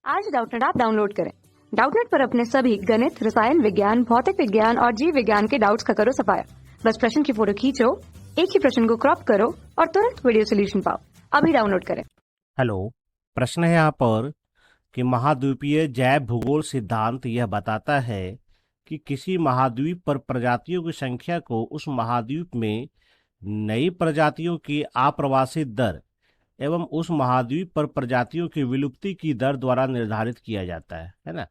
आज Doubtnut app download करें। Doubtnut पर अपने सभी गणित, रसायन विज्ञान, भौतिक विज्ञान और जीव विज्ञान के डाउट्स का करो सफाया। बस प्रश्न की फोटो खींचो, एक ही प्रश्न को क्रॉप करो और तुरंत वीडियो सोल्यूशन पाओ। अभी डाउनलोड करें। हेलो, प्रश्न है यहाँ पर कि महाद्वीपीय जैव भूगोल सिद्धांत यह बताता है कि किसी महाद्वीप पर प्रजातियों की संख्या को उस महाद्वीप में नई प्रजातियों की आप्रवासित दर एवं उस महाद्वीप पर प्रजातियों की विलुप्ति की दर द्वारा निर्धारित किया जाता है ना।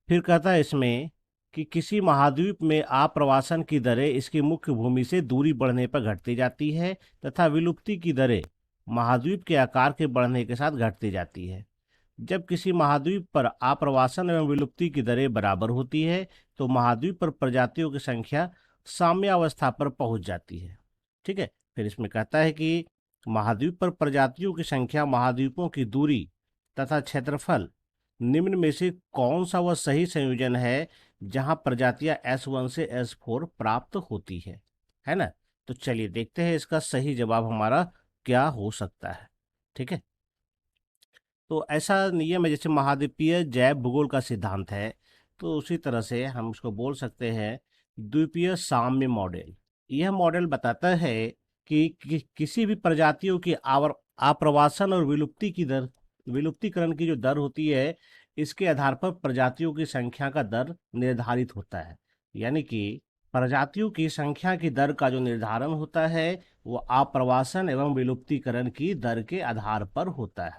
फिर कहता है इसमें कि किसी महाद्वीप में आप्रवासन की दरें इसकी मुख्य भूमि से दूरी बढ़ने पर घटती जाती है तथा विलुप्ति की दरें महाद्वीप के आकार के बढ़ने के साथ घटती जाती है। जब किसी महाद्वीप पर आप्रवासन एवं विलुप्ति की दरें बराबर होती है तो महाद्वीप पर प्रजातियों की संख्या साम्यावस्था पर पहुंच जाती है। ठीक है, फिर इसमें कहता है कि महाद्वीप पर प्रजातियों की संख्या महाद्वीपों की दूरी तथा क्षेत्रफल निम्न में से कौन सा वह सही संयोजन है जहां प्रजातियां S1 से S4 प्राप्त होती है ना। तो चलिए देखते हैं इसका सही जवाब हमारा क्या हो सकता है। ठीक है, तो ऐसा नियम है जैसे महाद्वीपीय जैव भूगोल का सिद्धांत है, तो उसी तरह से हम उसको बोल सकते हैं द्वीपीय साम्य मॉडल। यह मॉडल बताता है कि किसी भी प्रजातियों की आप्रवासन और विलुप्तीकरण की जो दर होती है, इसके आधार पर प्रजातियों की संख्या का दर निर्धारित होता है। यानी कि प्रजातियों की संख्या की दर का जो निर्धारण होता है वो आप्रवासन एवं विलुप्तीकरण की दर के आधार पर होता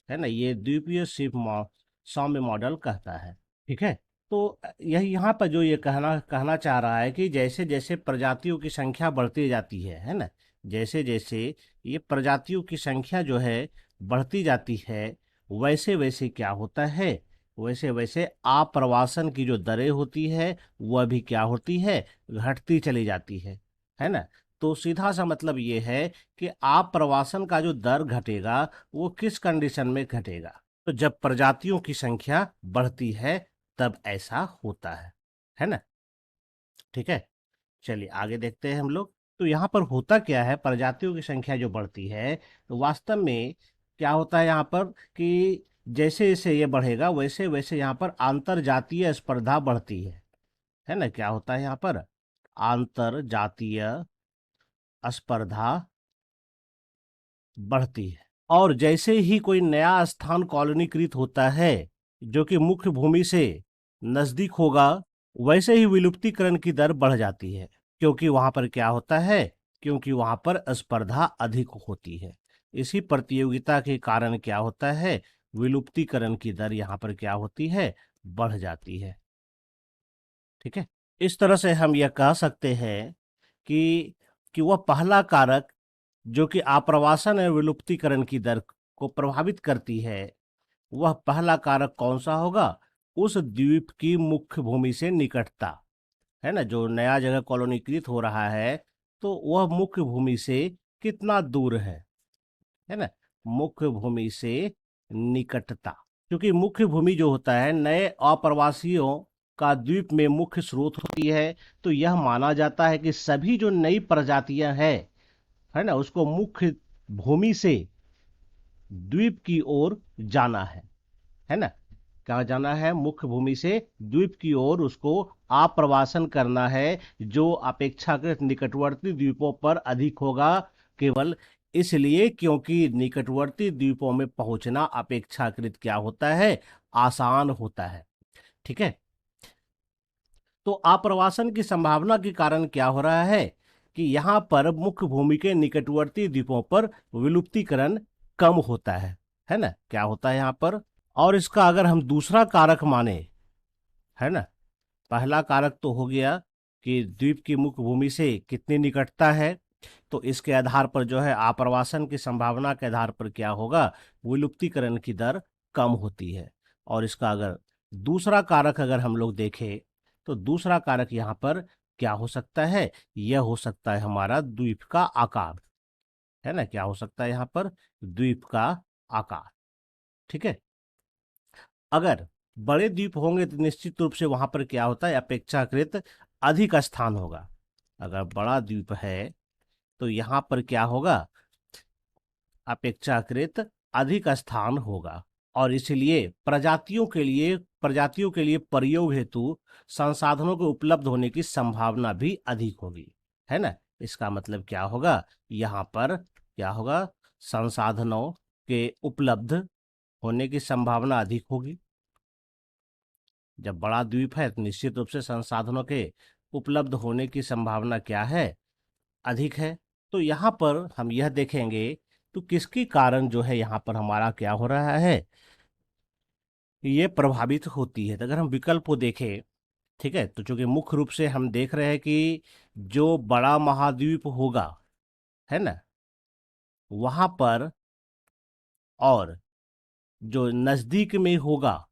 है ना। ये द्वीपीय साम्य मॉडल कहता है। ठीक है, तो यही यहाँ पर जो ये कहना चाह रहा है कि जैसे जैसे प्रजातियों की संख्या बढ़ती जाती है ना, जैसे जैसे ये प्रजातियों की संख्या जो है बढ़ती जाती है, वैसे वैसे क्या होता है, वैसे वैसे आप्रवासन की जो दरें होती है वह भी क्या होती है, घटती चली जाती है ना। तो सीधा सा मतलब ये है कि आप्रवासन का जो दर घटेगा वो किस कंडीशन में घटेगा, तो जब प्रजातियों की संख्या बढ़ती है तब ऐसा होता है ना। ठीक है, चलिए आगे देखते हैं हम लोग। तो यहाँ पर होता क्या है, प्रजातियों की संख्या जो बढ़ती है तो वास्तव में क्या होता है यहाँ पर कि जैसे जैसे ये बढ़ेगा वैसे वैसे यहाँ पर आंतर जातीय स्पर्धा बढ़ती है ना। क्या होता है यहाँ पर, आंतर जातीय स्पर्धा बढ़ती है। और जैसे ही कोई नया स्थान कॉलोनीकृत होता है जो कि मुख्य भूमि से नजदीक होगा, वैसे ही विलुप्तीकरण की दर बढ़ जाती है, क्योंकि वहां पर क्या होता है, क्योंकि वहां पर स्पर्धा अधिक होती है। इसी प्रतियोगिता के कारण क्या होता है, विलुप्तीकरण की दर यहाँ पर क्या होती है, बढ़ जाती है। ठीक है, इस तरह से हम यह कह सकते हैं कि वह पहला कारक जो कि आप्रवासन और विलुप्तीकरण की दर को प्रभावित करती है, वह पहला कारक कौन सा होगा, उस द्वीप की मुख्य भूमि से निकटता है ना। जो नया जगह कॉलोनीकृत हो रहा है तो वह मुख्य भूमि से कितना दूर है ना, मुख्य भूमि से निकटता। क्योंकि मुख्य भूमि जो होता है नए अप्रवासियों का द्वीप में मुख्य स्रोत होती है, तो यह माना जाता है कि सभी जो नई प्रजातियां हैं है ना, उसको मुख्य भूमि से द्वीप की ओर जाना है ना। कहाँ जाना है, मुख्य भूमि से द्वीप की ओर उसको आप्रवासन करना है, जो अपेक्षाकृत निकटवर्ती द्वीपों पर अधिक होगा, केवल इसलिए क्योंकि निकटवर्ती द्वीपों में पहुंचना अपेक्षाकृत क्या होता है, आसान होता है। ठीक है, तो आप्रवासन की संभावना के कारण क्या हो रहा है कि यहाँ पर मुख्य भूमि के निकटवर्ती द्वीपों पर विलुप्तीकरण कम होता है ना। क्या होता है यहाँ पर, और इसका अगर हम दूसरा कारक माने, है ना, पहला कारक तो हो गया कि द्वीप की मुख्य भूमि से कितनी निकटता है, तो इसके आधार पर जो है आप्रवासन की संभावना के आधार पर क्या होगा, विलुप्तीकरण की दर कम होती है। और इसका अगर दूसरा कारक अगर हम लोग देखें तो दूसरा कारक यहाँ पर क्या हो सकता है, यह हो सकता है हमारा द्वीप का आकार, है ना। क्या हो सकता है यहाँ पर, द्वीप का आकार। ठीक है, अगर बड़े द्वीप होंगे तो निश्चित रूप से वहां पर क्या होता है, अपेक्षाकृत अधिक स्थान होगा। अगर बड़ा द्वीप है तो यहाँ पर क्या होगा, अपेक्षाकृत अधिक स्थान होगा। और इसलिए प्रजातियों के लिए प्रयोग हेतु संसाधनों के उपलब्ध होने की संभावना भी अधिक होगी, है ना। इसका मतलब क्या होगा, यहाँ पर क्या होगा, संसाधनों के उपलब्ध होने की संभावना अधिक होगी। जब बड़ा द्वीप है तो निश्चित रूप से संसाधनों के उपलब्ध होने की संभावना क्या है, अधिक है। तो यहाँ पर हम यह देखेंगे तो किसके कारण जो है यहाँ पर हमारा क्या हो रहा है, ये प्रभावित होती है। तो अगर हम विकल्प को देखें, ठीक है, तो चूंकि मुख्य रूप से हम देख रहे हैं कि जो बड़ा महाद्वीप होगा, है ना, वहां पर और जो नजदीक में होगा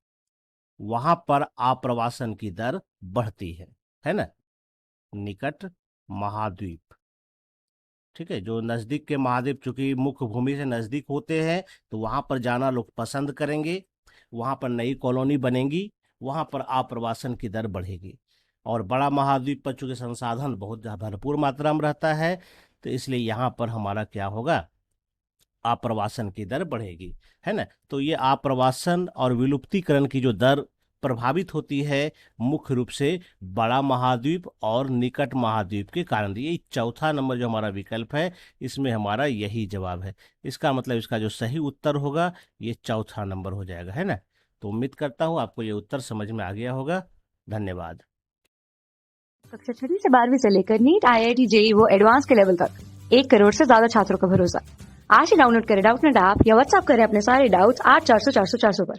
वहां पर आप्रवासन की दर बढ़ती है ना। निकट महाद्वीप, ठीक है, जो नजदीक के महाद्वीप चूंकि मुख्य भूमि से नजदीक होते हैं तो वहां पर जाना लोग पसंद करेंगे, वहां पर नई कॉलोनी बनेंगी, वहां पर आप्रवासन की दर बढ़ेगी। और बड़ा महाद्वीप पर चूंकि संसाधन बहुत भरपूर मात्रा में रहता है तो इसलिए यहाँ पर हमारा क्या होगा, आप्रवासन की दर बढ़ेगी, है ना। तो ये आप्रवासन और विलुप्तीकरण की जो दर प्रभावित होती है मुख्य रूप से बड़ा महाद्वीप और निकट महाद्वीप के कारण। ये चौथा नंबर जो हमारा विकल्प है इसमें हमारा यही जवाब है। इसका मतलब इसका जो सही उत्तर होगा ये चौथा नंबर हो जाएगा, है ना। तो उम्मीद करता हूँ आपको ये उत्तर समझ में आ गया होगा। धन्यवाद। कक्षा 6वीं से 12वीं से लेकर नीट, IIT, JEE वो एडवांस के लेवल तक 1 करोड़ से ज्यादा छात्रों का भरोसा। आज ही डाउनलोड करें डाउटनेट ऐप या व्हाट्सएप करें अपने सारे डाउट्स 8400 400 400 पर।